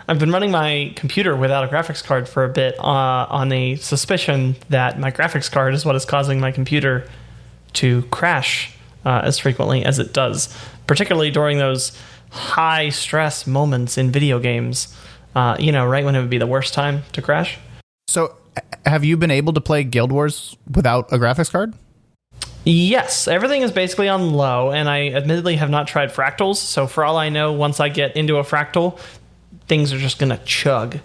I've been running my computer without a graphics card for a bit on the suspicion that my graphics card is what is causing my computer to crash as frequently as it does, particularly during those high stress moments in video games, right when it would be the worst time to crash. So have you been able to play Guild Wars without a graphics card? Yes, everything is basically on low, and I admittedly have not tried fractals, so for all I know, once I get into a fractal, things are just going to chug.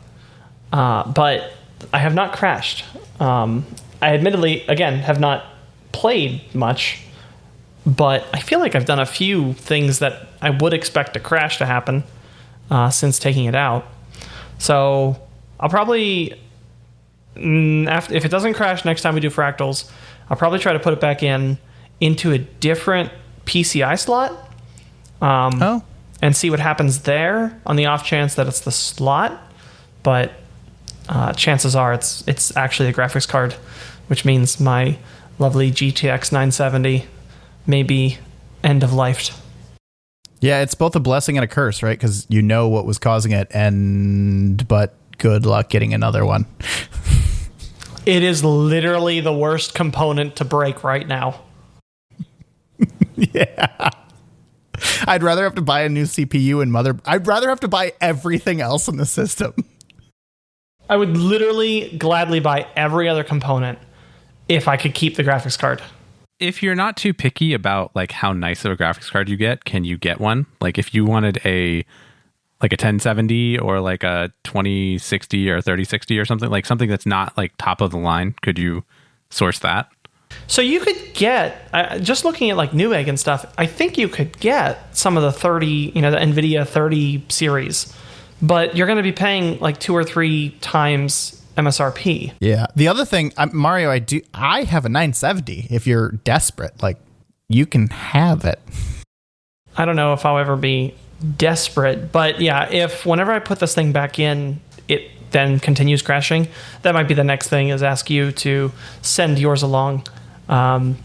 But I have not crashed. I admittedly, again, have not played much, but I feel like I've done a few things that I would expect a crash to happen since taking it out. So I'll probably, if it doesn't crash next time we do fractals, I'll probably try to put it back into a different PCI slot and see what happens there on the off chance that it's the slot. But chances are it's actually a graphics card, which means my lovely GTX 970 may be end of lifed. Yeah, it's both a blessing and a curse, right? Because you know what was causing it, but good luck getting another one. It is literally the worst component to break right now. Yeah. I'd rather have to buy a new CPU and I'd rather have to buy everything else in the system. I would literally gladly buy every other component if I could keep the graphics card. If you're not too picky about like how nice of a graphics card you get, can you get one? Like if you wanted a 1070 or like a 2060 or 3060 or something, like something that's not like top of the line, could you source that? So you could get, just looking at like Newegg and stuff, I think you could get some of the 30, the NVIDIA 30 series, but you're going to be paying like 2 or 3 times MSRP. Yeah. The other thing, Mario, I have a 970. If you're desperate, like you can have it. I don't know if I'll ever be desperate, but yeah, if whenever I put this thing back in, it then continues crashing, that might be the next thing, is ask you to send yours along and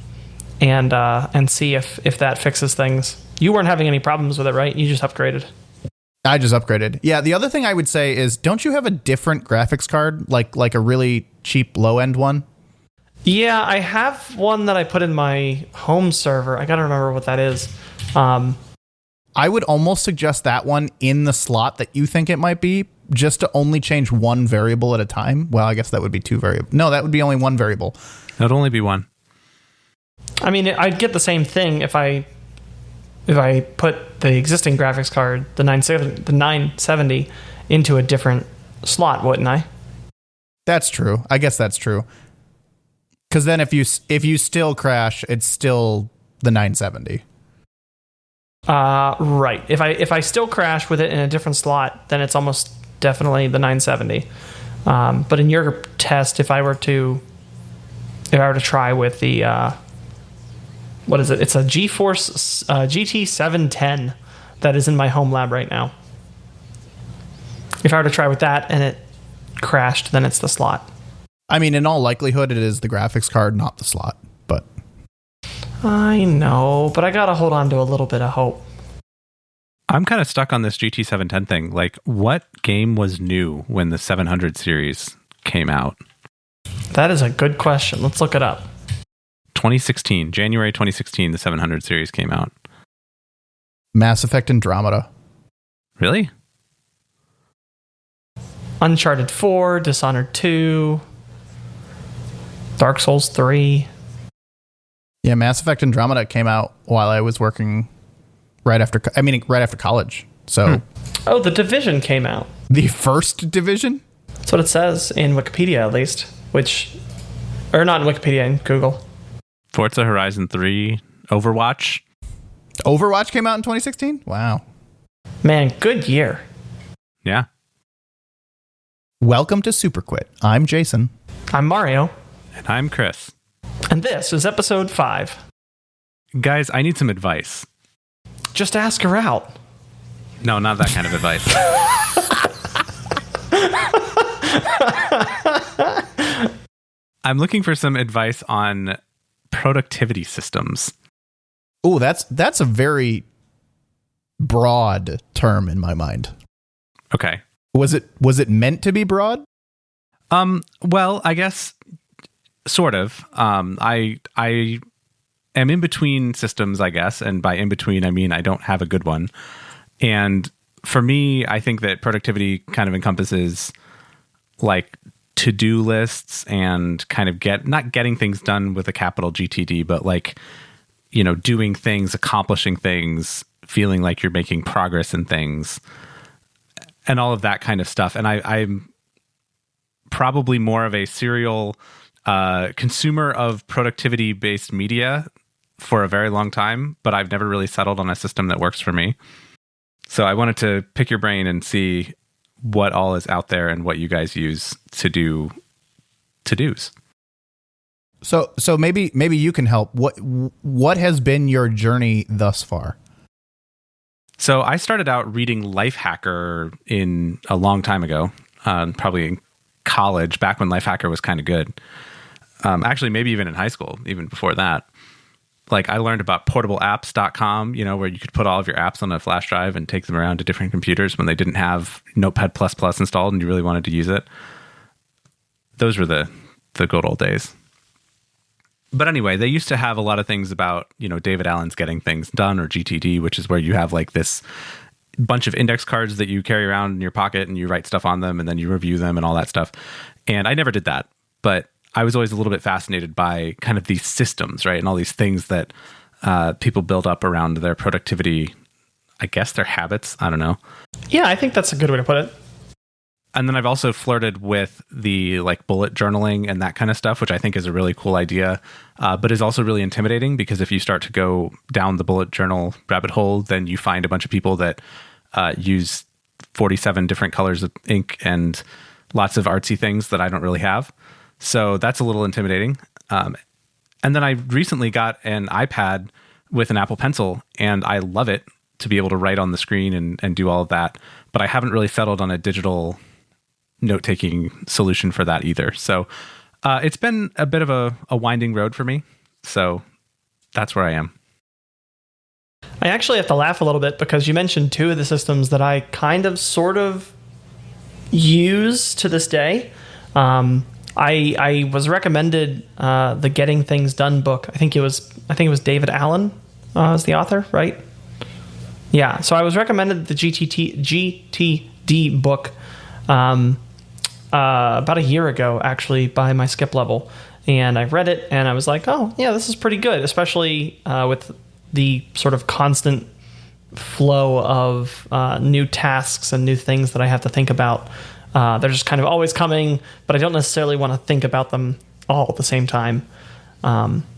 see if that fixes things. You weren't having any problems with it, right? You just upgraded. I just upgraded. Yeah, the other thing I would say is, don't you have a different graphics card, like a really cheap low-end one? Yeah, I have one that I put in my home server. I gotta remember what that is. I would almost suggest that one in the slot that you think it might be, just to only change one variable at a time. Well, I guess that would be 2 variables. No, that would be only 1 variable. That'd only be 1. I mean, I'd get the same thing if I put the existing graphics card, the 970, into a different slot, wouldn't I? That's true. I guess that's true. Because then if you still crash, it's still the 970. Right. If I still crash with it in a different slot, then it's almost definitely the 970. But in your test, if I were to try with the what is it? It's a GeForce GT 710 that is in my home lab right now. If I were to try with that and it crashed, then it's the slot. I mean, in all likelihood, it is the graphics card, not the slot. But I know, but I gotta hold on to a little bit of hope. I'm kind of stuck on this GT 710 thing. Like, what game was new when the 700 series came out? That is a good question. Let's look it up. 2016, January 2016, the 700 series came out. Mass Effect Andromeda. Really? Uncharted 4, Dishonored 2, Dark Souls 3. Yeah, Mass Effect Andromeda came out while I was working right after college. So, Oh, The Division came out. The first Division? That's what it says in Wikipedia, at least. Or not in Wikipedia, in Google. Forza Horizon 3, Overwatch. Overwatch came out in 2016? Wow. Man, good year. Yeah. Welcome to Super Quit. I'm Jason. I'm Mario. And I'm Chris. And this is episode 5. Guys, I need some advice. Just ask her out. No, not that kind of advice. I'm looking for some advice on productivity systems. Oh, that's a very broad term in my mind. Okay. Was it meant to be broad? Well, I guess sort of. I am in between systems, I guess, and by in between I mean I don't have a good one. And for me, I think that productivity kind of encompasses like to-do lists and kind of not getting things done with a capital GTD, but like, doing things, accomplishing things, feeling like you're making progress in things, and all of that kind of stuff. And I'm probably more of a serial consumer of productivity-based media for a very long time, but I've never really settled on a system that works for me. So I wanted to pick your brain and see what all is out there and what you guys use to do to-dos. So maybe you can help. What has been your journey thus far? So I started out reading Lifehacker in a long time ago, probably in college, back when Lifehacker was kind of good. Actually, maybe even in high school, even before that. Like I learned about portableapps.com, where you could put all of your apps on a flash drive and take them around to different computers when they didn't have Notepad++ installed and you really wanted to use it. Those were the good old days. But anyway, they used to have a lot of things about, David Allen's Getting Things Done, or GTD, which is where you have like this bunch of index cards that you carry around in your pocket and you write stuff on them and then you review them and all that stuff. And I never did that, but I was always a little bit fascinated by kind of these systems, right? And all these things that people build up around their productivity, I guess their habits. I don't know. Yeah, I think that's a good way to put it. And then I've also flirted with the like bullet journaling and that kind of stuff, which I think is a really cool idea, but is also really intimidating because if you start to go down the bullet journal rabbit hole, then you find a bunch of people that use 47 different colors of ink and lots of artsy things that I don't really have. So that's a little intimidating. And then I recently got an iPad with an Apple Pencil, and I love it to be able to write on the screen and do all of that. But I haven't really settled on a digital note-taking solution for that either. So it's been a bit of a winding road for me. So that's where I am. I actually have to laugh a little bit because you mentioned two of the systems that I kind of sort of use to this day. I was recommended the Getting Things Done book. I think it was David Allen as the author, right? Yeah. So I was recommended the GTD book about a year ago, actually, by my skip level, and I read it and I was like, oh yeah, this is pretty good, especially with the sort of constant flow of new tasks and new things that I have to think about. They're just kind of always coming, but I don't necessarily want to think about them all at the same time.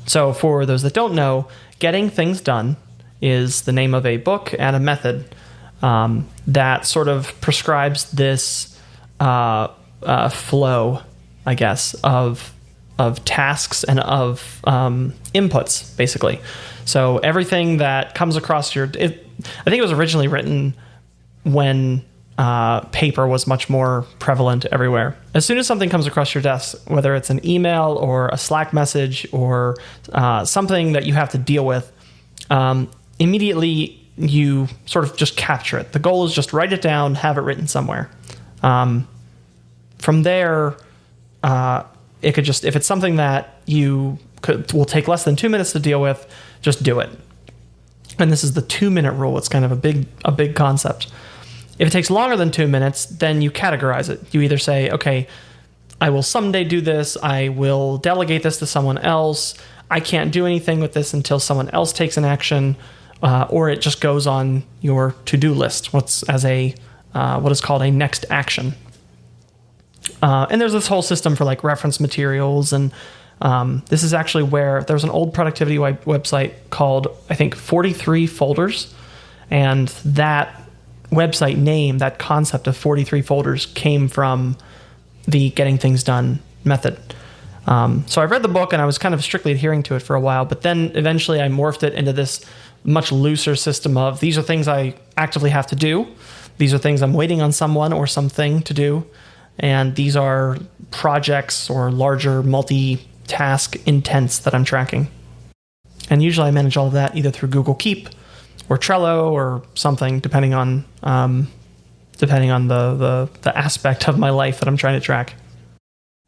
So for those that don't know, Getting Things Done is the name of a book and a method that sort of prescribes this flow, I guess, of tasks and of inputs, basically. So everything that comes across I think it was originally written when paper was much more prevalent everywhere. As soon as something comes across your desk, whether it's an email or a Slack message or something that you have to deal with, immediately you sort of just capture it. The goal is just write it down, have it written somewhere. From there, it could just, if it's something that will take less than 2 minutes to deal with, just do it. And this is the 2-minute rule. It's kind of a big concept. If it takes longer than 2 minutes, then you categorize it. You either say, okay, I will someday do this. I will delegate this to someone else. I can't do anything with this until someone else takes an action, or it just goes on your to-do list, what is called a next action. And there's this whole system for like reference materials, and this is actually where there's an old productivity website called, I think, 43 Folders, and that website name, that concept of 43 folders, came from the Getting Things Done method. So I read the book and I was kind of strictly adhering to it for a while, but then eventually I morphed it into this much looser system of these are things I actively have to do. These are things I'm waiting on someone or something to do. And these are projects or larger multi-task intents that I'm tracking. And usually I manage all of that either through Google Keep or Trello or something, depending on depending on the aspect of my life that I'm trying to track.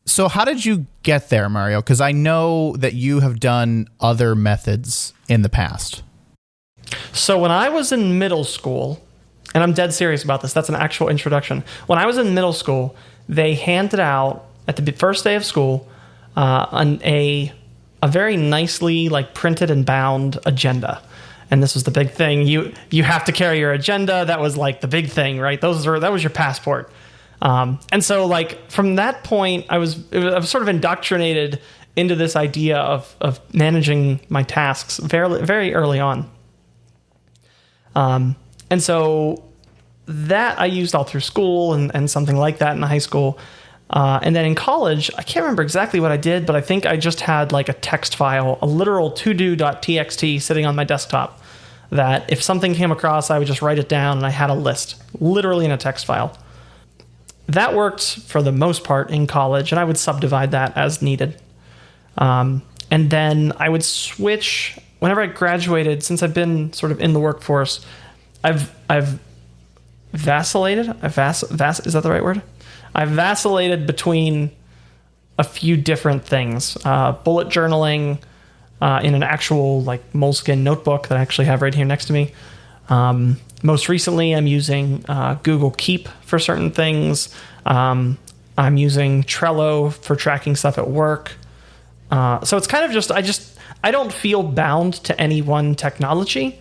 So how did you get there, Mario? Because I know that you have done other methods in the past. So when I was in middle school, and I'm dead serious about this, that's an actual introduction. When I was in middle school, they handed out at the first day of school a very nicely like printed and bound agenda. And this was the big thing. You have to carry your agenda. That was like the big thing, right? That was your passport. And so like from that point, I was sort of indoctrinated into this idea of managing my tasks very, very early on. And so that I used all through school and something like that in high school. And then in college, I can't remember exactly what I did, but I think I just had like a text file, a literal to-do.txt sitting on my desktop that if something came across, I would just write it down and I had a list, literally in a text file. That worked for the most part in college, and I would subdivide that as needed. And then I would switch whenever I graduated. Since I've been sort of in the workforce, I've vacillated. Is that the right word? I've vacillated between a few different things. Bullet journaling in an actual like moleskin notebook that I actually have right here next to me. Most recently, I'm using Google Keep for certain things. I'm using Trello for tracking stuff at work. So it's kind of just I don't feel bound to any one technology.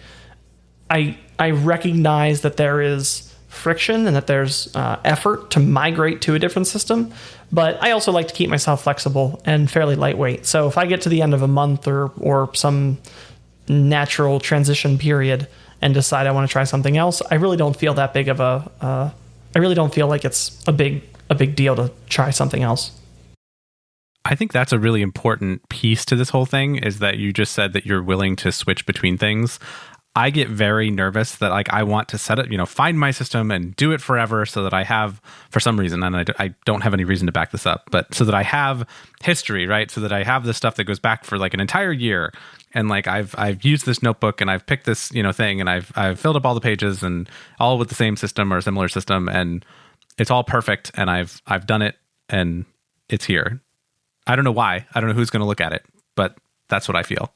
I recognize that there is friction and that there's effort to migrate to a different system, but I also like to keep myself flexible and fairly lightweight. So if I get to the end of a month or some natural transition period and decide I want to try something else, I really don't feel that big of I really don't feel like it's a big deal to try something else. I think that's a really important piece to this whole thing, is that you just said that you're willing to switch between things. I get very nervous that like I want to set it, find my system and do it forever so that I have, for some reason, and I don't have any reason to back this up, but so that I have history, right? So that I have this stuff that goes back for like an entire year. And like I've used this notebook and I've picked this, thing, and I've filled up all the pages and all with the same system or a similar system, and it's all perfect, and I've done it and it's here. I don't know why. I don't know who's going to look at it, but that's what I feel.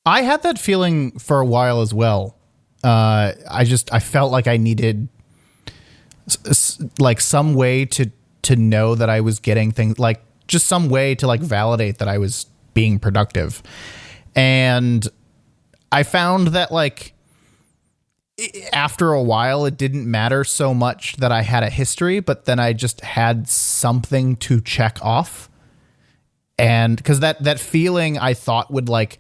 I had that feeling for a while as well. I felt like I needed like some way to know that I was getting things, like just some way to like validate that I was being productive. And I found that like after a while, it didn't matter so much that I had a history, but then I just had something to check off. And because that feeling I thought would like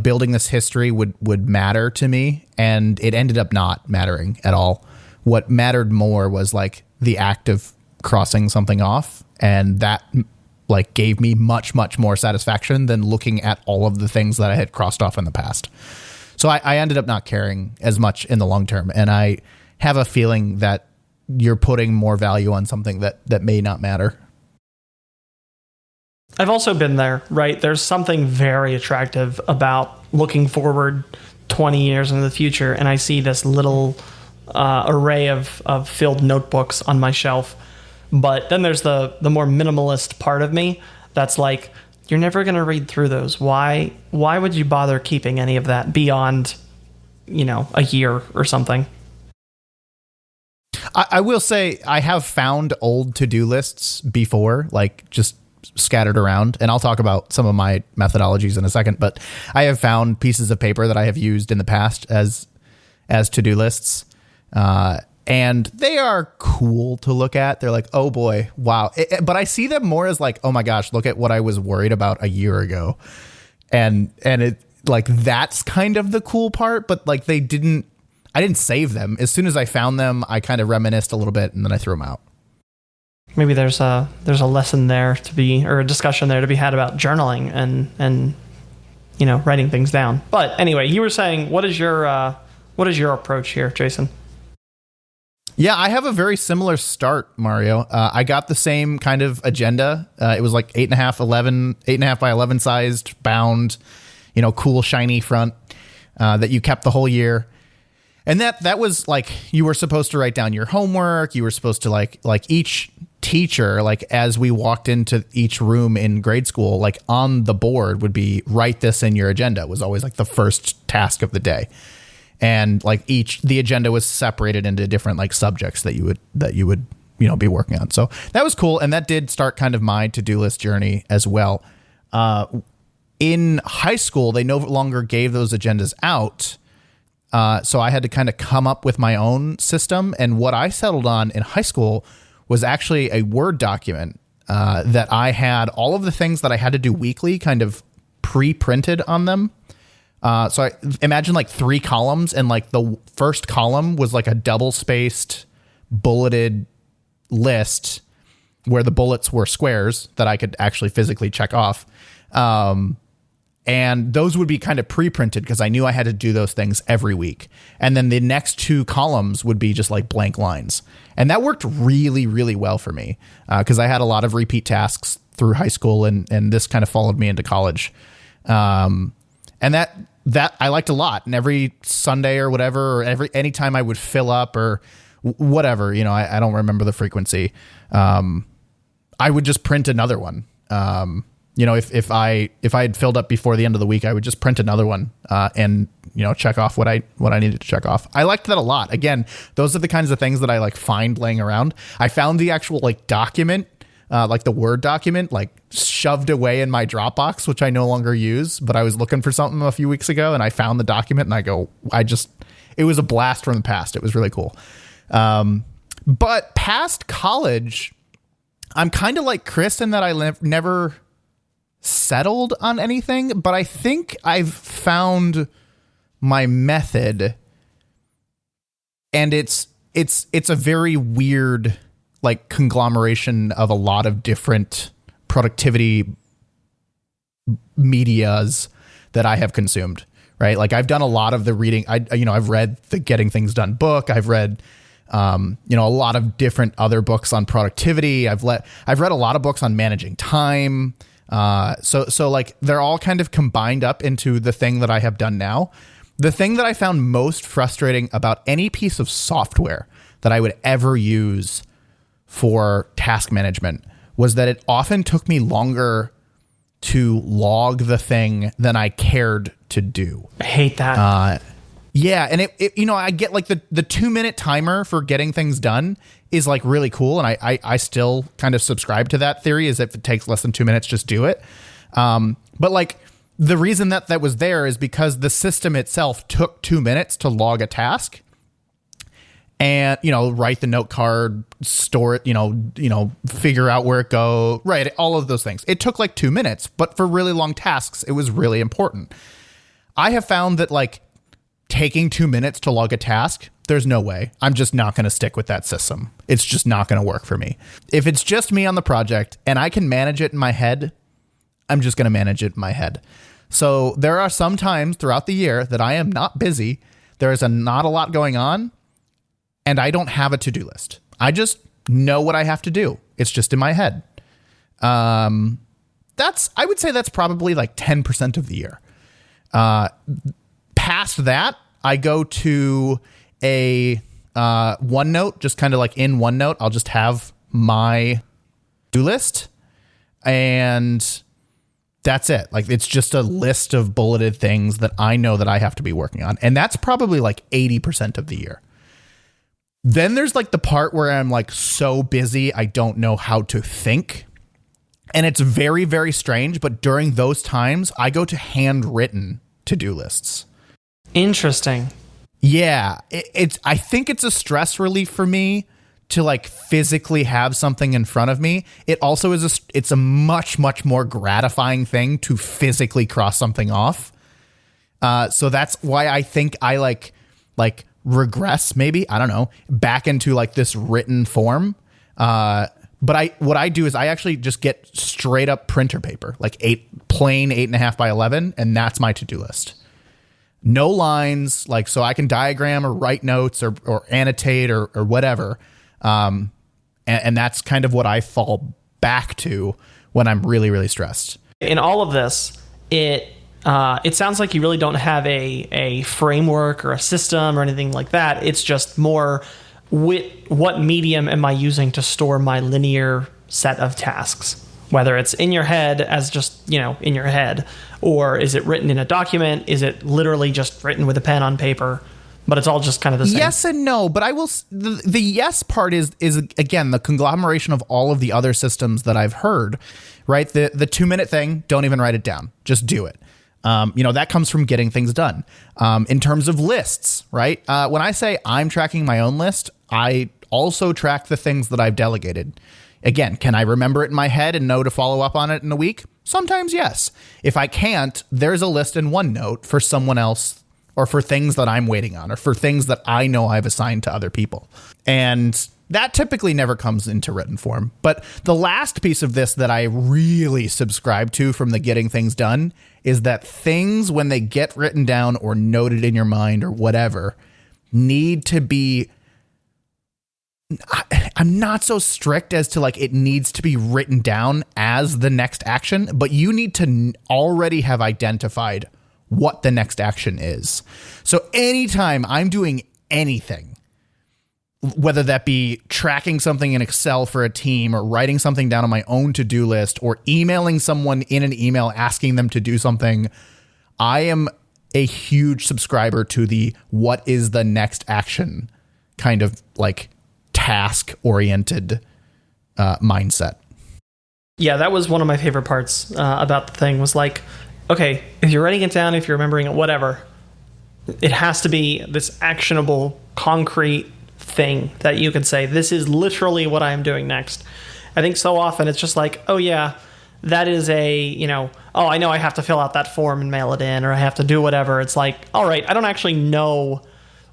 building this history would matter to me, and it ended up not mattering at all. What mattered more was like the act of crossing something off, and that like gave me much, much more satisfaction than looking at all of the things that I had crossed off in the past. So I ended up not caring as much in the long term, and I have a feeling that you're putting more value on something that may not matter. I've also been there, right? There's something very attractive about looking forward 20 years into the future, and I see this little array of filled notebooks on my shelf. But then there's the more minimalist part of me that's like, you're never going to read through those. Why would you bother keeping any of that beyond, a year or something? I will say I have found old to-do lists before, like just scattered around, and I'll talk about some of my methodologies in a second, but I have found pieces of paper that I have used in the past as to-do lists, and they are cool to look at. They're like, oh boy, wow. But I see them more as like, oh my gosh, look at what I was worried about a year ago. And it like, that's kind of the cool part, but like I didn't save them. As soon as I found them, I kind of reminisced a little bit and then I threw them out. Maybe there's a lesson there to be, or a discussion there to be had about journaling and writing things down. But anyway, you were saying, what is your approach here, Jason? Yeah, I have a very similar start, Mario. I got the same kind of agenda. It was like 8.5 by 11 sized, bound, cool, shiny front that you kept the whole year. And that was like, you were supposed to write down your homework. You were supposed to like each teacher, like as we walked into each room in grade school, like on the board would be write this in your agenda, was always like the first task of the day. And like the agenda was separated into different like subjects that you would, be working on. So that was cool. And that did start kind of my to-do list journey as well. In high school, they no longer gave those agendas out. So I had to kind of come up with my own system. And what I settled on in high school was actually a Word document that I had all of the things that I had to do weekly kind of pre-printed on them. So I imagine like 3 columns, and like the first column was like a double-spaced bulleted list where the bullets were squares that I could actually physically check off. And those would be kind of pre-printed because I knew I had to do those things every week. And then the next 2 columns would be just like blank lines. And that worked really, really well for me because I had a lot of repeat tasks through high school, and this kind of followed me into college. And that I liked a lot. And every Sunday or whatever, or anytime I would fill up or whatever, I don't remember the frequency. I would just print another one. If I had filled up before the end of the week, I would just print another one and check off what I needed to check off. I liked that a lot. Again, those are the kinds of things that I like find laying around. I found the actual like document, like the Word document, like shoved away in my Dropbox, which I no longer use. But I was looking for something a few weeks ago, and I found the document, and it was a blast from the past. It was really cool. But past college, I'm kind of like Chris in that I never settled on anything, but I think I've found my method, and it's a very weird like conglomeration of a lot of different productivity medias that I have consumed, right? Like I've done a lot of the reading. I've read the Getting Things Done book. I've read a lot of different other books on productivity. I've read a lot of books on managing time. So like they're all kind of combined up into the thing that I have done now. The thing that I found most frustrating about any piece of software that I would ever use for task management was that it often took me longer to log the thing than I cared to do. I hate that. Yeah. And I get like the 2-minute timer for getting things done is like really cool. And I still kind of subscribe to that theory, is if it takes less than 2 minutes, just do it. But like the reason that was there is because the system itself took 2 minutes to log a task and, write the note card, store it, figure out where it go, right. All of those things. It took like 2 minutes, but for really long tasks, it was really important. I have found that like taking 2 minutes to log a task, there's no way. I'm just not going to stick with that system. It's just not going to work for me. If it's just me on the project and I can manage it in my head, I'm just going to manage it in my head. So there are some times throughout the year that I am not busy. There is not a lot going on, and I don't have a to-do list. I just know what I have to do. It's just in my head. I would say that's probably like 10% of the year. Past that, I go to a OneNote, just kind of like in OneNote, I'll just have my to-do list, and that's it. Like it's just a list of bulleted things that I know that I have to be working on. And that's probably like 80% of the year. Then there's like the part where I'm like so busy, I don't know how to think. And it's very, very strange. But during those times, I go to handwritten to-do lists. Interesting. Yeah. I think it's a stress relief for me to like physically have something in front of me. It also is it's a much, much more gratifying thing to physically cross something off. So that's why I think I like regress, maybe, I don't know, back into like this written form. But what I do is I actually just get straight up printer paper, like plain 8.5 by 11. And that's my to-do list. No lines, like, so I can diagram or write notes or annotate or whatever. And that's kind of what I fall back to when I'm really, really stressed. In all of this, it it sounds like you really don't have a framework or a system or anything like that. It's just more what medium am I using to store my linear set of tasks? Whether it's in your head as just, in your head, or is it written in a document? Is it literally just written with a pen on paper? But it's all just kind of the same. Yes and no, but I will. The yes part is again the conglomeration of all of the other systems that I've heard. Right, the 2-minute thing. Don't even write it down. Just do it. That comes from getting things done. In terms of lists, right? When I say I'm tracking my own list, I also track the things that I've delegated. Again, can I remember it in my head and know to follow up on it in a week? Sometimes yes. If I can't, there's a list in OneNote for someone else, or for things that I'm waiting on, or for things that I know I've assigned to other people. And that typically never comes into written form. But the last piece of this that I really subscribe to from the getting things done is that things, when they get written down or noted in your mind or whatever, need to be... I'm not so strict as to like it needs to be written down as the next action, but you need to already have identified what the next action is. So anytime I'm doing anything, whether that be tracking something in Excel for a team or writing something down on my own to-do list or emailing someone in an email asking them to do something, I am a huge subscriber to the what is the next action kind of like task-oriented mindset. Yeah, that was one of my favorite parts about the thing was like, okay, if you're writing it down, if you're remembering it, whatever, it has to be this actionable, concrete thing that you can say, this is literally what I am doing next. I think so often it's just like, oh yeah, that is I know I have to fill out that form and mail it in, or I have to do whatever. It's like, all right, I don't actually know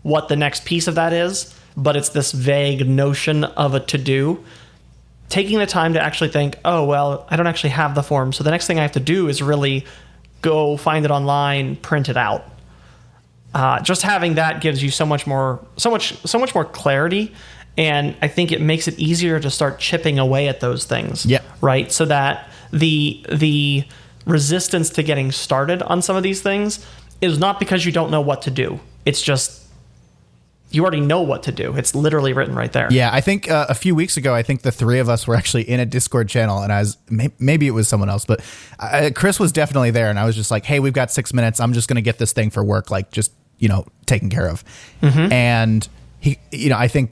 what the next piece of that is, but it's this vague notion of a to-do. Taking the time to actually think, oh, well, I don't actually have the form, so the next thing I have to do is really go find it online, print it out. Just having that gives you so much more clarity, and I think it makes it easier to start chipping away at those things. Yeah. Right. So that the resistance to getting started on some of these things is not because you don't know what to do. It's just you already know what to do. It's literally written right there. Yeah, I think a few weeks ago, I think the three of us were actually in a Discord channel, and maybe it was someone else, but Chris was definitely there, and I was just like, hey, we've got 6 minutes. I'm just going to get this thing for work, like just, taken care of. Mm-hmm. And he, I think,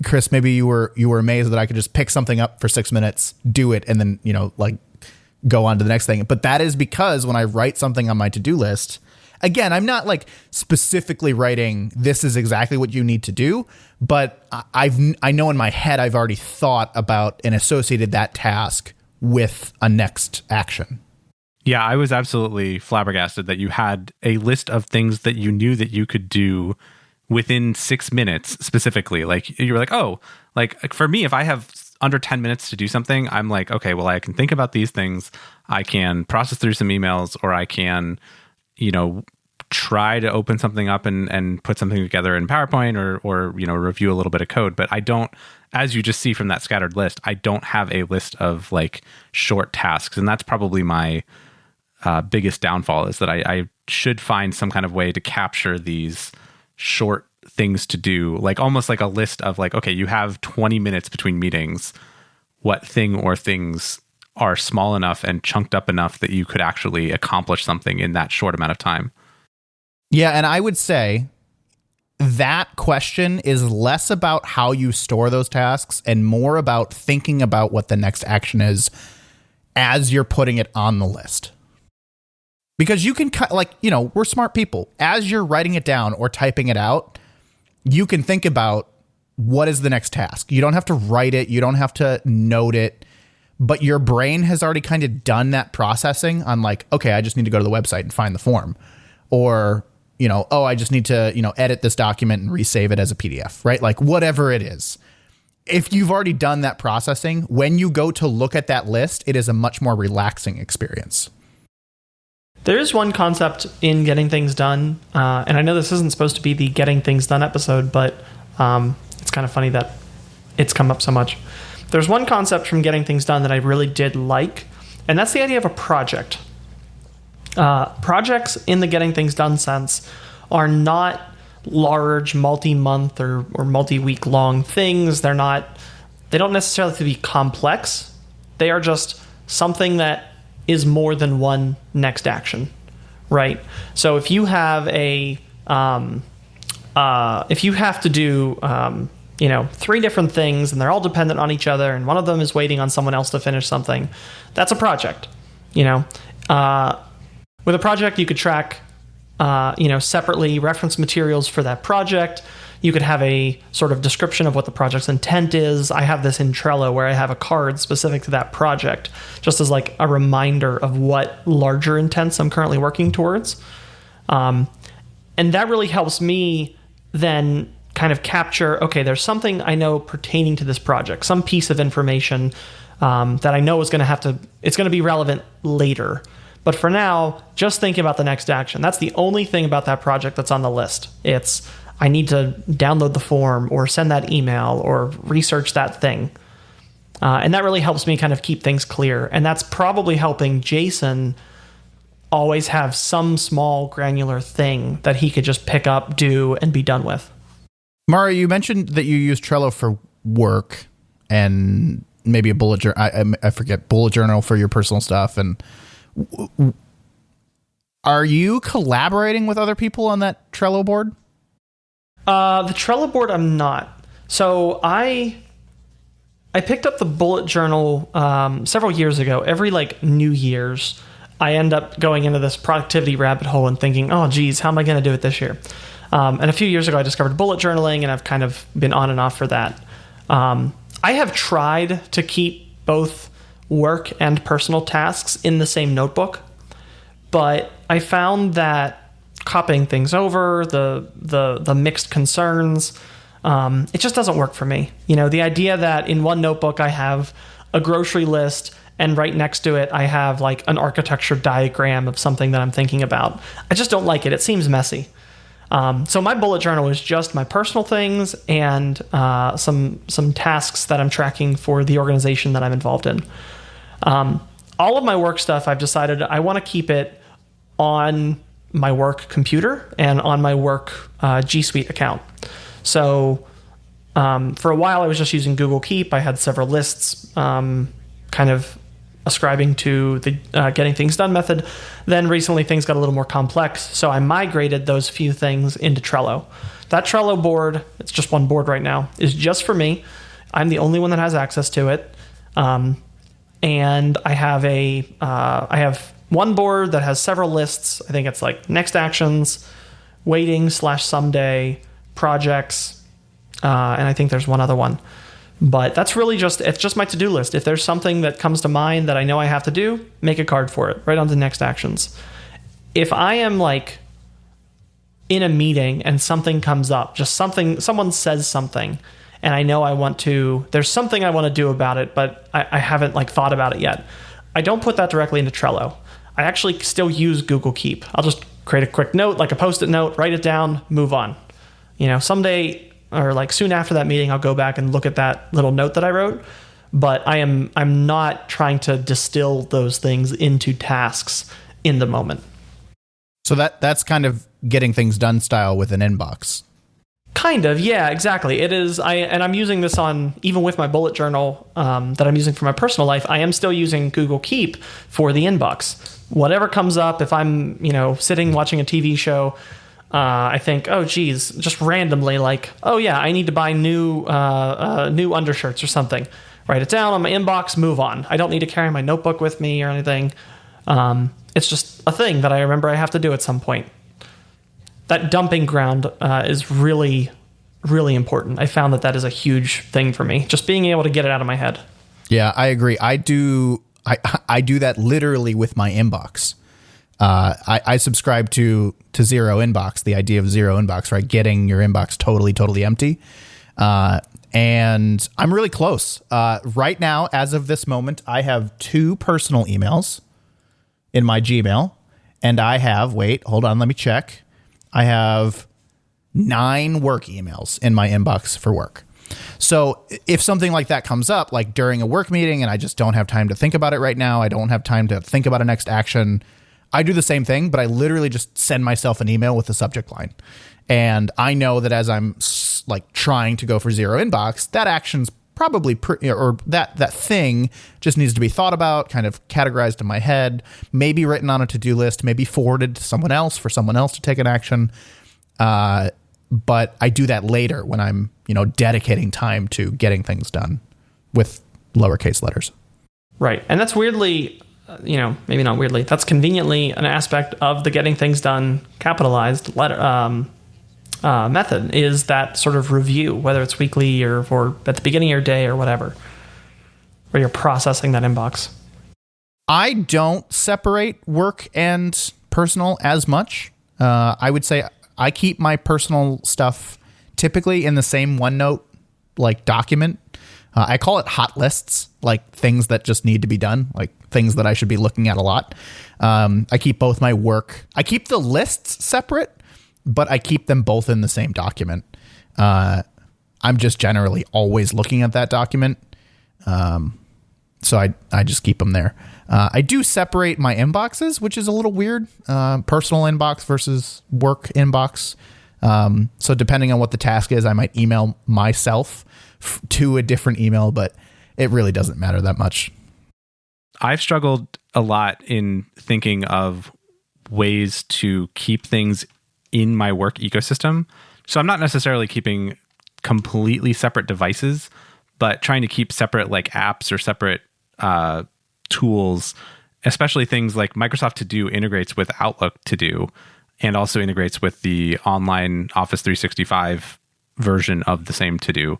Chris, maybe you were amazed that I could just pick something up for 6 minutes, do it, and then, like go on to the next thing. But that is because when I write something on my to-do list, again, I'm not like specifically writing, this is exactly what you need to do, but I know in my head, I've already thought about and associated that task with a next action. Yeah, I was absolutely flabbergasted that you had a list of things that you knew that you could do within 6 minutes specifically. Like you were like, oh, like for me, if I have under 10 minutes to do something, I'm like, okay, well, I can think about these things. I can process through some emails, or I can, try to open something up and put something together in PowerPoint or review a little bit of code. But I don't, as you just see from that scattered list, I don't have a list of like short tasks. And that's probably my biggest downfall, is that I should find some kind of way to capture these short things to do, like almost like a list of like, okay, you have 20 minutes between meetings. What thing or things are small enough and chunked up enough that you could actually accomplish something in that short amount of time? Yeah, and I would say that question is less about how you store those tasks and more about thinking about what the next action is as you're putting it on the list. Because you can we're smart people. As you're writing it down or typing it out, you can think about what is the next task. You don't have to write it. You don't have to note it. But your brain has already kind of done that processing on like, okay, I just need to go to the website and find the form. Or, I just need to, edit this document and resave it as a PDF, right? Like whatever it is. If you've already done that processing, when you go to look at that list, it is a much more relaxing experience. There is one concept in getting things done, and I know this isn't supposed to be the getting things done episode, but it's kind of funny that it's come up so much. There's one concept from getting things done that I really did like, and that's the idea of a project. Projects in the getting things done sense are not large multi-month or multi-week long things. They don't necessarily have to be complex. They are just something that is more than one next action, right? So if you have if you have to do 3 different things and they're all dependent on each other and one of them is waiting on someone else to finish something, that's a project. With a project, you could track separately reference materials for that project. You could have a sort of description of what the project's intent is. I have this in Trello where I have a card specific to that project, just as like a reminder of what larger intents I'm currently working towards. And that really helps me then kind of capture, okay, there's something I know pertaining to this project, some piece of information that I know is going to it's going to be relevant later. But for now, just think about the next action. That's the only thing about that project that's on the list. It's, I need to download the form or send that email or research that thing. And that really helps me kind of keep things clear. And that's probably helping Jason always have some small granular thing that he could just pick up, do, and be done with. Mara, you mentioned that you use Trello for work and maybe a bullet journal. I forget, bullet journal for your personal stuff. And are you collaborating with other people on that Trello board? The Trello board, I'm not. So I picked up the bullet journal several years ago. Every New Year's, I end up going into this productivity rabbit hole and thinking, oh, geez, how am I going to do it this year? And a few years ago, I discovered bullet journaling, and I've kind of been on and off for that. I have tried to keep both work and personal tasks in the same notebook, but I found that copying things over, the mixed concerns, it just doesn't work for me. The idea that in one notebook I have a grocery list and right next to it I have an architecture diagram of something that I'm thinking about. I just don't like it. It seems messy. So my bullet journal is just my personal things and some tasks that I'm tracking for the organization that I'm involved in. All of my work stuff, I've decided I want to keep it on my work computer and on my work G Suite account. So for a while, I was just using Google Keep. I had several lists kind of ascribing to the getting things done method. Then recently things got a little more complex, so I migrated those few things into Trello. That Trello board, it's just one board right now, is just for me. I'm the only one that has access to it. And I have one board that has several lists. I think it's next actions, waiting / someday, projects, and I think there's one other one. But that's really it's just my to-do list. If there's something that comes to mind that I know I have to do, make a card for it, right on to next actions. If I am in a meeting and something comes up, someone says something, and I know there's something I want to do about it, but I haven't thought about it yet. I don't put that directly into Trello. I actually still use Google Keep. I'll just create a quick note, a Post-it note, write it down, move on. Someday or soon after that meeting, I'll go back and look at that little note that I wrote. But I'm not trying to distill those things into tasks in the moment. So that's kind of getting things done style with an inbox. Kind of, yeah, exactly. It is. I'm using this even with my bullet journal that I'm using for my personal life. I am still using Google Keep for the inbox. Whatever comes up, if I'm sitting watching a TV show, I think, oh geez, just randomly oh yeah, I need to buy new undershirts or something. Write it down on my inbox, move on. I don't need to carry my notebook with me or anything. It's just a thing that I remember I have to do at some point. That dumping ground is really, really important. I found that is a huge thing for me. Just being able to get it out of my head. Yeah, I agree. I do that literally with my inbox. I subscribe to zero inbox, the idea of zero inbox, right? Getting your inbox totally empty. And I'm really close. Right now, as of this moment, I have 2 personal emails in my Gmail, and I have, hold on, let me check. I have 9 work emails in my inbox for work. So if something like that comes up, during a work meeting, and I just don't have time to think about it right now, I don't have time to think about a next action, I do the same thing, but I literally just send myself an email with the subject line. And I know that as I'm like trying to go for zero inbox, that action's probably or that thing just needs to be thought about, kind of categorized in my head, maybe written on a to-do list, maybe forwarded to someone else for someone else to take an action. But I do that later when I'm, dedicating time to getting things done with lowercase letters. Right. And that's weirdly, maybe not weirdly, that's conveniently an aspect of the getting things done capitalized letter method, is that sort of review, whether it's weekly or at the beginning of your day or whatever, where you're processing that inbox. I don't separate work and personal as much. I would say I keep my personal stuff typically in the same OneNote document. I call it hot lists, like things that just need to be done, like things that I should be looking at a lot. I keep both my work. I keep the lists separate, but I keep them both in the same document. I'm just generally always looking at that document. So I just keep them there. I do separate my inboxes, which is a little weird. Personal inbox versus work inbox. So depending on what the task is, I might email myself to a different email, but it really doesn't matter that much. I've struggled a lot in thinking of ways to keep things in my work ecosystem. So I'm not necessarily keeping completely separate devices, but trying to keep separate apps or separate tools, especially things like Microsoft To Do integrates with Outlook To Do and also integrates with the online Office 365 version of the same To Do.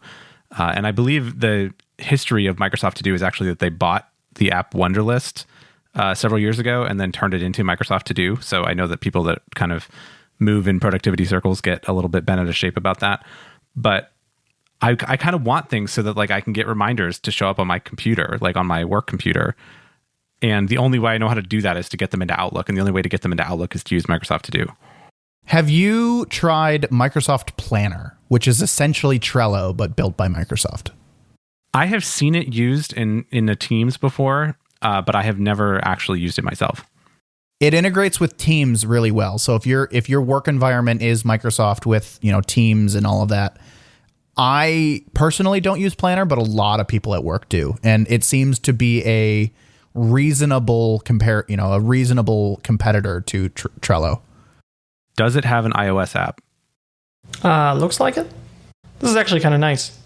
And I believe the history of Microsoft To Do is actually that they bought the app Wunderlist several years ago and then turned it into Microsoft To Do. So I know that people that kind of move in productivity circles get a little bit bent out of shape about that. But I kind of want things so that I can get reminders to show up on my computer, on my work computer. And the only way I know how to do that is to get them into Outlook. And the only way to get them into Outlook is to use Microsoft To Do. Have you tried Microsoft Planner, which is essentially Trello, but built by Microsoft? I have seen it used in the Teams before, but I have never actually used it myself. It integrates with Teams really well. So if your work environment is Microsoft with, Teams and all of that, I personally don't use Planner, but a lot of people at work do. And it seems to be a reasonable competitor to Trello. Does it have an iOS app? Looks like it. This is actually kind of nice.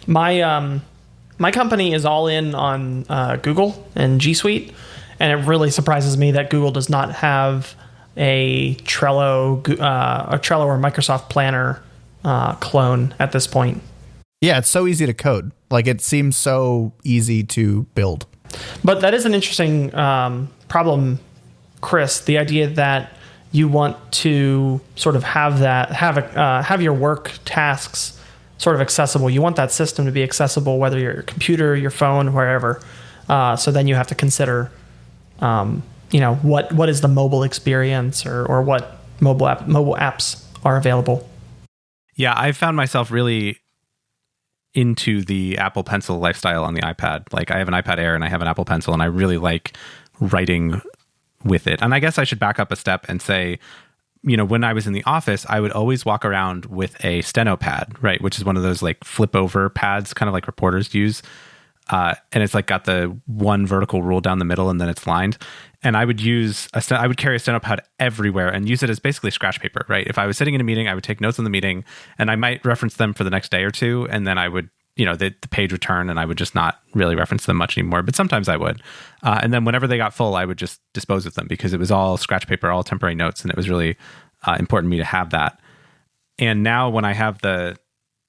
My company is all in on Google and G Suite, and it really surprises me that Google does not have a Trello or Microsoft Planner clone at this point. Yeah, it's so easy to code. It seems so easy to build. But that is an interesting problem, Chris. The idea that you want to sort of have your work tasks sort of accessible. You want that system to be accessible, whether your computer, your phone, wherever. So then you have to consider, what is the mobile experience or what mobile apps are available. Yeah, I found myself really into the Apple Pencil lifestyle on the iPad. I have an iPad Air and I have an Apple Pencil, and I really like writing with it. And I guess I should back up a step and say, when I was in the office, I would always walk around with a steno pad, right? Which is one of those flip over pads, kind of like reporters use. And it's got the one vertical rule down the middle and then it's lined. And I would carry a steno pad everywhere and use it as basically scratch paper, right? If I was sitting in a meeting, I would take notes on the meeting and I might reference them for the next day or two. And then I would, the page would turn and I would just not really reference them much anymore. But sometimes I would. And then whenever they got full, I would just dispose of them because it was all scratch paper, all temporary notes. And it was really important to me to have that. And now when I have the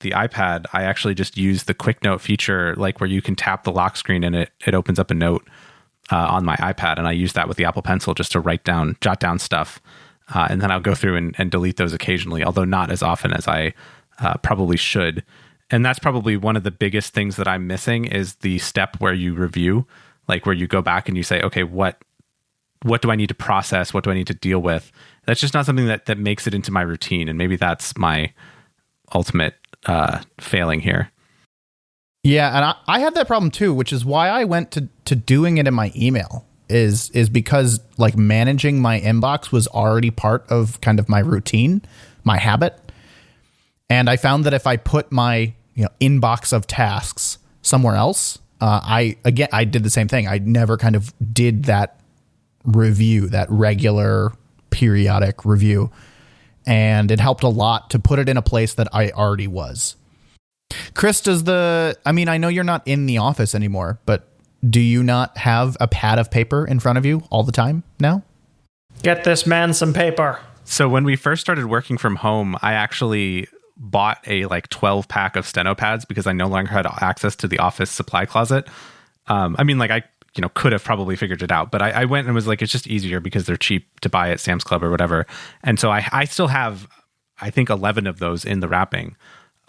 iPad, I actually just use the quick note feature, where you can tap the lock screen and it opens up a note on my iPad. And I use that with the Apple Pencil just to jot down stuff. And then I'll go through and delete those occasionally, although not as often as I probably should. And that's probably one of the biggest things that I'm missing is the step where you review, where you go back and you say, okay, what do I need to process? What do I need to deal with? That's just not something that makes it into my routine. And maybe that's my ultimate failing here. Yeah, and I had that problem too, which is why I went to doing it in my email. is because like managing my inbox was already part of kind of my routine, my habit. And I found that if I put my inbox of tasks somewhere else, I did the same thing. I never kind of did that review, that regular periodic review. And it helped a lot to put it in a place that I already was. Chris, I know you're not in the office anymore, but do you not have a pad of paper in front of you all the time now? Get this man some paper. So when we first started working from home, I actually bought a 12 pack of steno pads because I no longer had access to the office supply closet. I could have probably figured it out, but I went and was like, it's just easier because they're cheap to buy at Sam's Club or whatever. And so I still have, I think 11 of those in the wrapping.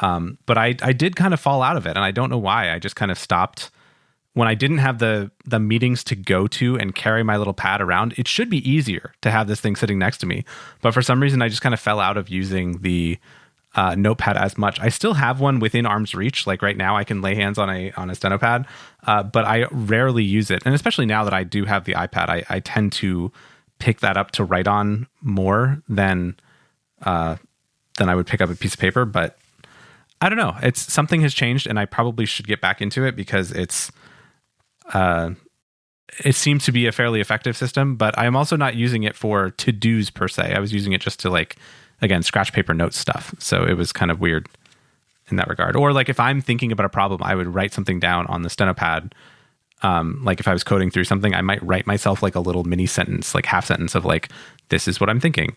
But I did kind of fall out of it, and I don't know why. I just kind of stopped when I didn't have the meetings to go to and carry my little pad around. It should be easier to have this thing sitting next to me, but for some reason I just kind of fell out of using the notepad as much. I still have one within arm's reach. Like right now I can lay hands on a steno pad, but I rarely use it. And especially now that I do have the iPad, I tend to pick that up to write on more than I would pick up a piece of paper. But I don't know. It's something has changed, and I probably should get back into it because it seems to be a fairly effective system, but I'm also not using it for to-dos per se. I was using it just to again, scratch paper notes stuff. So it was kind of weird in that regard. Or if I'm thinking about a problem, I would write something down on the steno pad. If I was coding through something, I might write myself a little mini sentence, half sentence of this is what I'm thinking.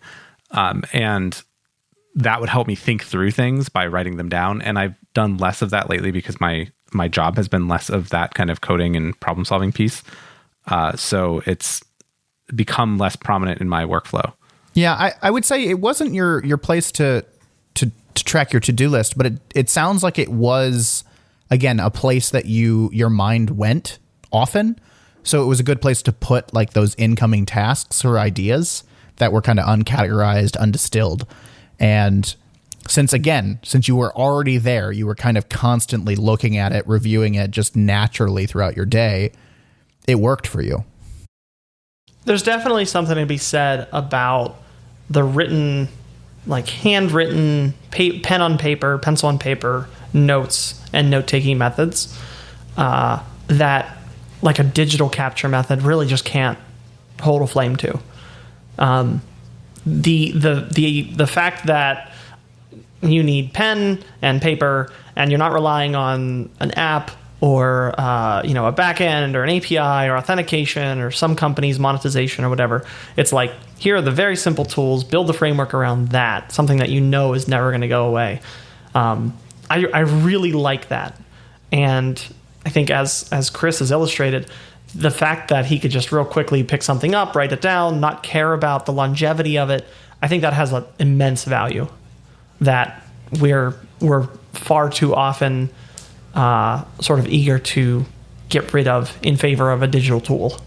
And that would help me think through things by writing them down. And I've done less of that lately because my job has been less of that kind of coding and problem solving piece. So it's become less prominent in my workflow. Yeah, I would say it wasn't your place to track your to-do list, but it sounds like it was, again, a place that your mind went often. So it was a good place to put those incoming tasks or ideas that were kind of uncategorized, undistilled. And since you were already there, you were kind of constantly looking at it, reviewing it just naturally throughout your day, it worked for you. There's definitely something to be said about the written, handwritten, pen on paper, pencil on paper notes and note-taking methods that, a digital capture method, really just can't hold a flame to. The fact that you need pen and paper and you're not relying on an app or a back end or an API or authentication or some company's monetization or whatever. It's here are the very simple tools, build the framework around that, something that is never going to go away. I really like that. And I think as Chris has illustrated, the fact that he could just real quickly pick something up, write it down, not care about the longevity of it, I think that has an immense value that we're far too often sort of eager to get rid of in favor of a digital tool.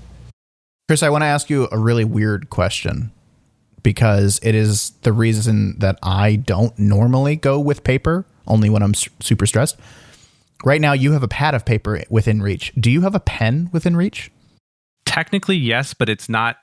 Chris, I want to ask you a really weird question because it is the reason that I don't normally go with paper, only when I'm super stressed. Right now, you have a pad of paper within reach. Do you have a pen within reach? Technically, yes, but it's not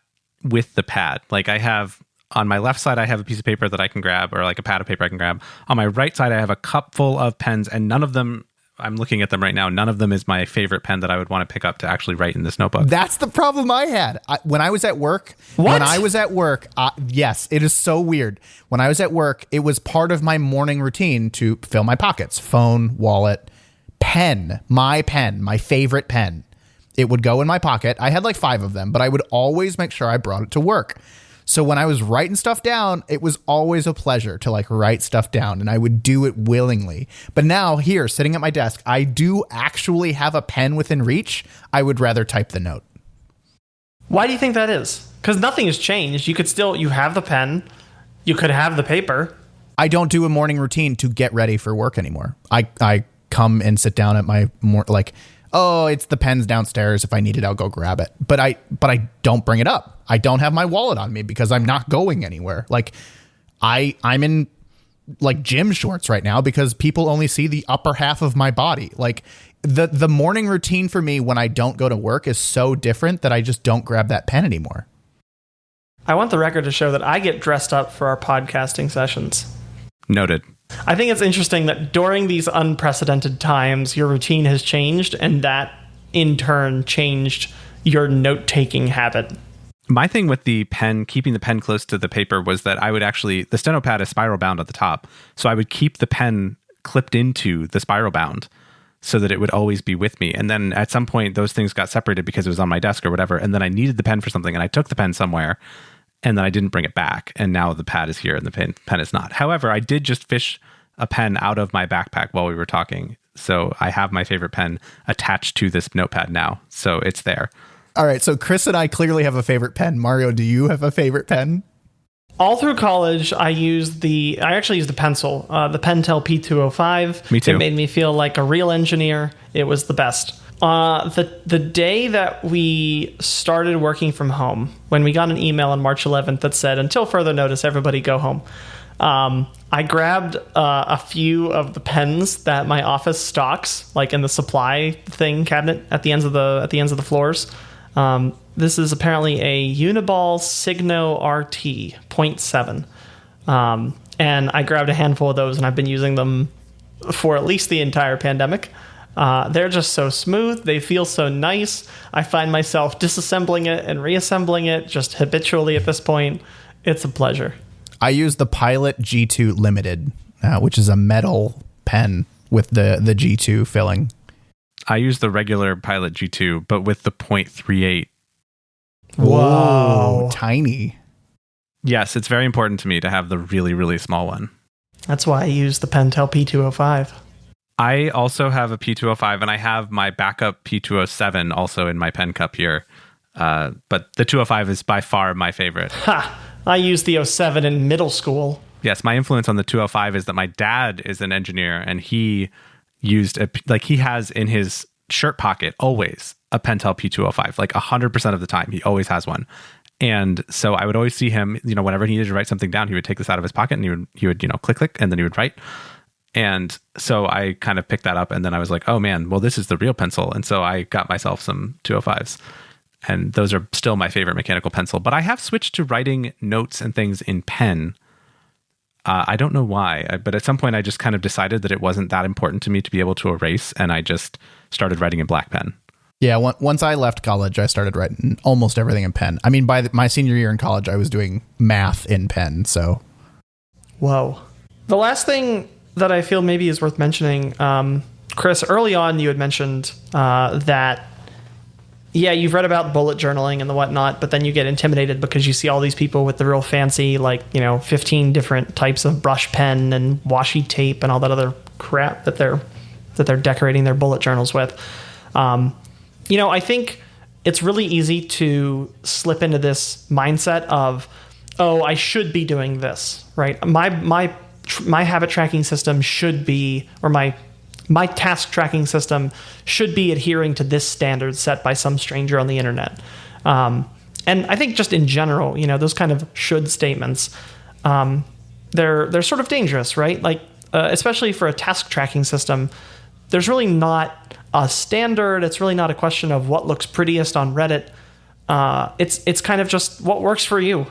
with the pad. I have, on my left side, I have a piece of paper that I can grab, or a pad of paper I can grab. On my right side, I have a cup full of pens, and none of them, I'm looking at them right now, none of them is my favorite pen that I would want to pick up to actually write in this notebook. That's the problem I had. When I was at work, yes, it is so weird. When I was at work, it was part of my morning routine to fill my pockets, phone, wallet, my favorite pen. It would go in my pocket. I had 5 of them, but I would always make sure I brought it to work. So when I was writing stuff down, it was always a pleasure to write stuff down, and I would do it willingly. But now here, sitting at my desk, I do actually have a pen within reach. I would rather type the note. Why do you think that is? Because nothing has changed. You have the pen. You could have the paper. I don't do a morning routine to get ready for work anymore. I come and sit down at my it's the pen's downstairs. If I need it, I'll go grab it. But I don't bring it up. I don't have my wallet on me because I'm not going anywhere. I'm in gym shorts right now because people only see the upper half of my body. the morning routine for me when I don't go to work is so different that I just don't grab that pen anymore. I want the record to show that I get dressed up for our podcasting sessions. Noted. I think it's interesting that during these unprecedented times, your routine has changed, and that in turn changed your note-taking habit. My thing with the pen, keeping the pen close to the paper, was that I would actually, the steno pad is spiral bound at the top, so I would keep the pen clipped into the spiral bound so that it would always be with me. And then at some point, those things got separated because it was on my desk or whatever, and then I needed the pen for something, and I took the pen somewhere, and then I didn't bring it back, and now the pad is here and the pen is not. However, I did just fish a pen out of my backpack while we were talking, so I have my favorite pen attached to this notepad now, so it's there. All right, so Chris and I clearly have a favorite pen. Mario, do you have a favorite pen? All through college, I actually used the pencil, the Pentel P205. Me too. It made me feel like a real engineer. It was the best. The day that we started working from home, when we got an email on March 11th that said, until further notice, everybody go home. I grabbed a few of the pens that my office stocks, like in the supply thing cabinet at the ends of the floors. This is apparently a Uniball Signo RT 0.7. And I grabbed a handful of those, and I've been using them for at least the entire pandemic. They're just so smooth. They feel so nice. I find myself disassembling it and reassembling it just habitually at this point. It's a pleasure. I use the Pilot G2 Limited, which is a metal pen with the G2 filling. I use the regular Pilot G2, but with the 0.38. Whoa, tiny. Yes, it's very important to me to have the really, really small one. That's why I use the Pentel P205. I also have a P205, and I have my backup P207 also in my pen cup here. But the 205 is by far my favorite. Ha! I used the 07 in middle school. Yes, my influence on the 205 is that my dad is an engineer, and he used he has in his shirt pocket always a Pentel P205, like 100% of the time. He always has one. And so I would always see him, whenever he needed to write something down, he would take this out of his pocket and he would click, and then he would write. And so I kind of picked that up, and then I was like, oh man, well, this is the real pencil. And so I got myself some 205s. And those are still my favorite mechanical pencil. But I have switched to writing notes and things in pen. I don't know why, but at some point I just kind of decided that it wasn't that important to me to be able to erase, and I just started writing in black pen. Yeah, once I left college, I started writing almost everything in pen. I mean, by my senior year in college, I was doing math in pen, so. Whoa. The last thing that I feel maybe is worth mentioning, Chris, early on you had mentioned that you've read about bullet journaling and the whatnot, but then you get intimidated because you see all these people with the real fancy, 15 different types of brush pen and washi tape and all that other crap that they're decorating their bullet journals with. I think it's really easy to slip into this mindset of, oh, I should be doing this, right? My habit tracking system should be, or my task tracking system should be adhering to this standard set by some stranger on the internet. And I think just in general, those kind of should statements, they're sort of dangerous, right? Especially for a task tracking system, there's really not a standard. It's really not a question of what looks prettiest on Reddit. It's kind of just what works for you,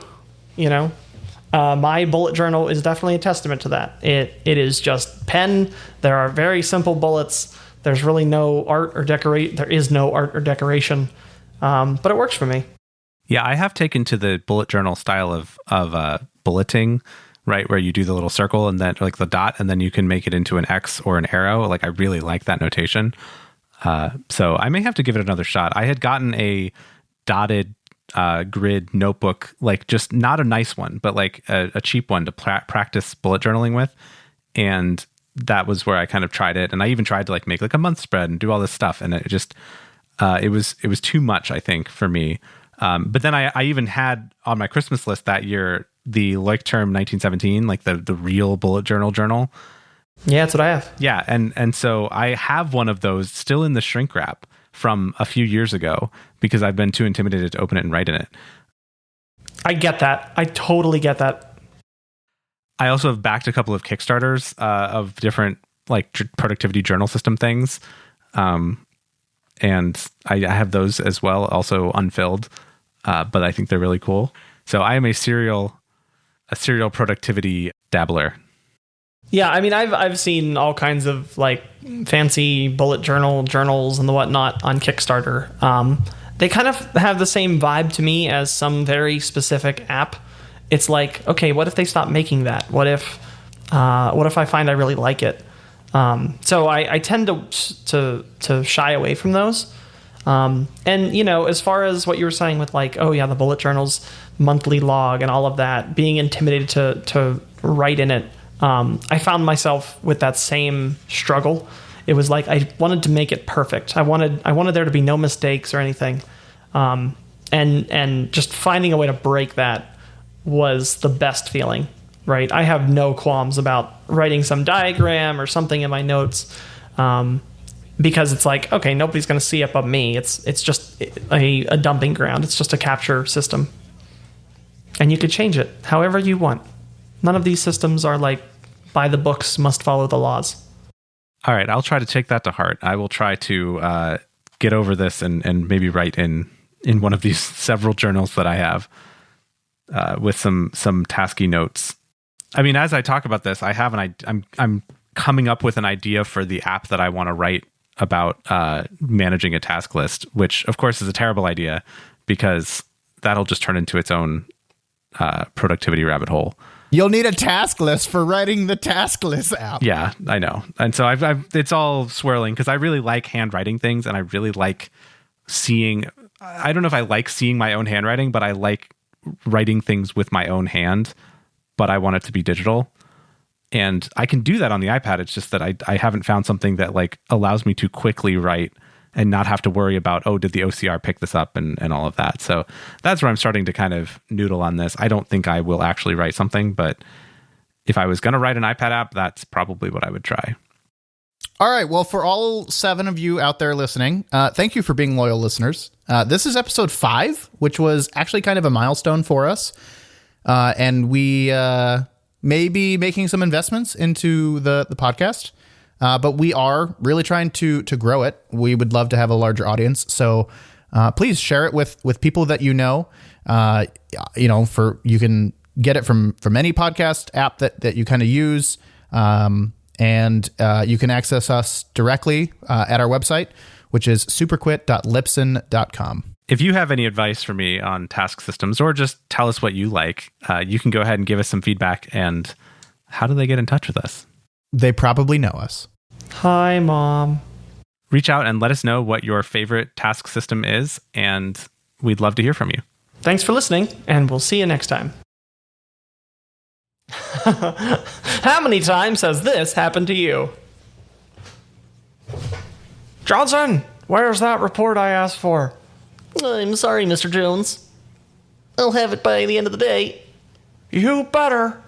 My bullet journal is definitely a testament to that. It is just pen. There are very simple bullets. There's really no art or decorate. There is no art or decoration, but it works for me. Yeah, I have taken to the bullet journal style of bulleting, right, where you do the little circle and then the dot, and then you can make it into an X or an arrow. I really like that notation. So I may have to give it another shot. I had gotten a dotted grid notebook, just not a nice one, but a cheap one to practice bullet journaling with. And that was where I kind of tried it. And I even tried to make a month spread and do all this stuff. And it just, it was too much, I think, for me. But then I even had on my Christmas list that year, the Leuchtturm 1917, the real bullet journal. Yeah, that's what I have. Yeah. And so I have one of those still in the shrink wrap from a few years ago because I've been too intimidated to open it and write in it. I get that. I totally get that. I also have backed a couple of Kickstarters of different productivity journal system things. And I have those as well, also unfilled, but I think they're really cool. So I am a serial productivity dabbler. Yeah, I mean, I've seen all kinds of like fancy bullet journals and the whatnot on Kickstarter. They kind of have the same vibe to me as some very specific app. It's like, okay, what if they stop making that? What if I find I really like it? So I tend to shy away from those. And as far as what you were saying with like, oh yeah, the bullet journals monthly log and all of that, being intimidated to write in it. I found myself with that same struggle. It was like I wanted to make it perfect. I wanted there to be no mistakes or anything. And just finding a way to break that was the best feeling, right? I have no qualms about writing some diagram or something in my notes, because it's like, okay, nobody's going to see it but me. It's just a dumping ground. It's just a capture system. And you could change it however you want. None of these systems are like by the books, must follow the laws. All right, I'll try to take that to heart. I will try to get over this and maybe write in one of these several journals that I have with some tasky notes. I mean, as I talk about this, I'm coming up with an idea for the app that I want to write about managing a task list, which of course is a terrible idea because that'll just turn into its own productivity rabbit hole. You'll need a task list for writing the task list app. Yeah, I know. And so it's all swirling because I really like handwriting things and I really like seeing, I don't know if I like seeing my own handwriting, but I like writing things with my own hand, but I want it to be digital. And I can do that on the iPad. It's just that I haven't found something that like allows me to quickly write and not have to worry about, oh, did the OCR pick this up and all of that. So that's where I'm starting to kind of noodle on this. I don't think I will actually write something, but if I was going to write an iPad app, that's probably what I would try. All right. Well, for all 7 of you out there listening, thank you for being loyal listeners. This is episode 5, which was actually kind of a milestone for us. And we may be making some investments into the podcast. But we are really trying to grow it. We would love to have a larger audience. So please share it with people that you know. You can get it from any podcast app that you kind of use. And you can access us directly at our website, which is superquit.libsyn.com. If you have any advice for me on task systems or just tell us what you like, you can go ahead and give us some feedback. And how do they get in touch with us? They probably know us. Hi, Mom. Reach out and let us know what your favorite task system is, and we'd love to hear from you. Thanks for listening, and we'll see you next time. How many times has this happened to you? Johnson, where's that report I asked for? I'm sorry, Mr. Jones. I'll have it by the end of the day. You better.